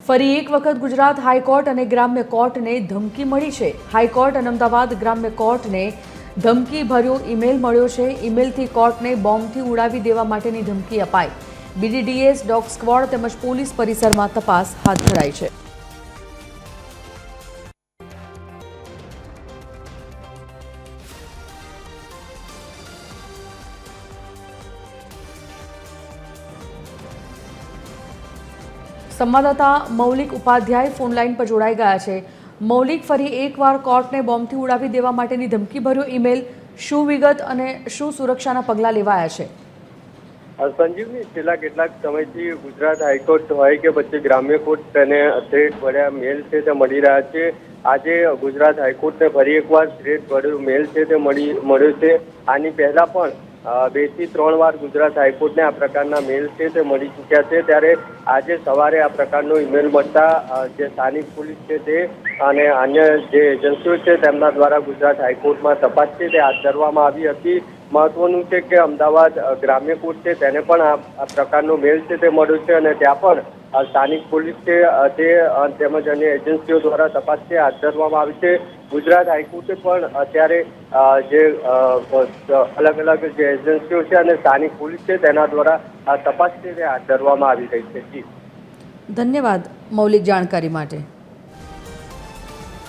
ફરી એક વખત ગુજરાત હાઈકોર્ટ અને ગ્રામ્ય કોર્ટને ધમકી મળી છે। હાઈકોર્ટ અને અમદાવાદ ગ્રામ્ય કોર્ટને ધમકી ભર્યો ઈમેલ મળ્યો છે। ઈમેલથી કોર્ટને બોમ્બથી ઉડાવી દેવા માટેની ધમકી અપાઈ। BDDS, ડોગ સ્ક્વોડ તેમજ પોલીસ પરિસરમાં તપાસ હાથ ધરાઈ છે। સંવાદદાતા મૌલિક ઉપાધ્યાય ફોનલાઈન પર જોડાઈ ગયા છે। મૌલિક, ફરી એકવાર કોર્ટને બોમ્બથી ઉડાવી દેવા માટેની ધમકી ભર્યો ઈમેલ, શું વિગત અને શું સુરક્ષાના પગલાં લેવાયા છે? સંજીવની, છેલ્લા કેટલાક સમયથી ગુજરાત હાઈકોર્ટ હોય કે પછી ગ્રામ્ય કોર્ટ તેને થ્રેટ વડ્યા મેલ છે તે મળી રહ્યા છે। આજે ગુજરાત હાઈકોર્ટને ફરી એકવાર થ્રેટ વડ્યો મેલ છે તે મળ્યો છે। આની પહેલા પણ 2 થી 3 વાર ગુજરાત હાઈકોર્ટને આ પ્રકારના મેલ છે તે મળી ચૂક્યા છે। ત્યારે આજે સવારે આ પ્રકારનો ઈમેલ મળતા જે સ્થાનિક પોલીસ છે તે અને અન્ય જે એજન્સીઓ છે તેમના દ્વારા ગુજરાત હાઈકોર્ટમાં તપાસ છે તે હાથ ધરવામાં આવી હતી। મહત્વનું છે કે અમદાવાદ ગ્રામ્ય કોર્ટ છે તેને પણ આ પ્રકારનો મેલ છે તે મળ્યો છે અને ત્યાં પણ સ્થાનિક પોલીસ છે તે તેમજ અન્ય એજન્સીઓ દ્વારા તપાસ છે હાથ ધરવામાં આવી છે। ગુજરાત હાઈકોર્ટે પણ અત્યારે જે અલગ અલગ જે એજન્સીઓ છે અને સ્થાનિક પોલીસ છે તેના દ્વારા આ તપાસ છે તે હાથ ધરવામાં આવી રહી છે। ધન્યવાદ મૌલિક, જાણકારી માટે।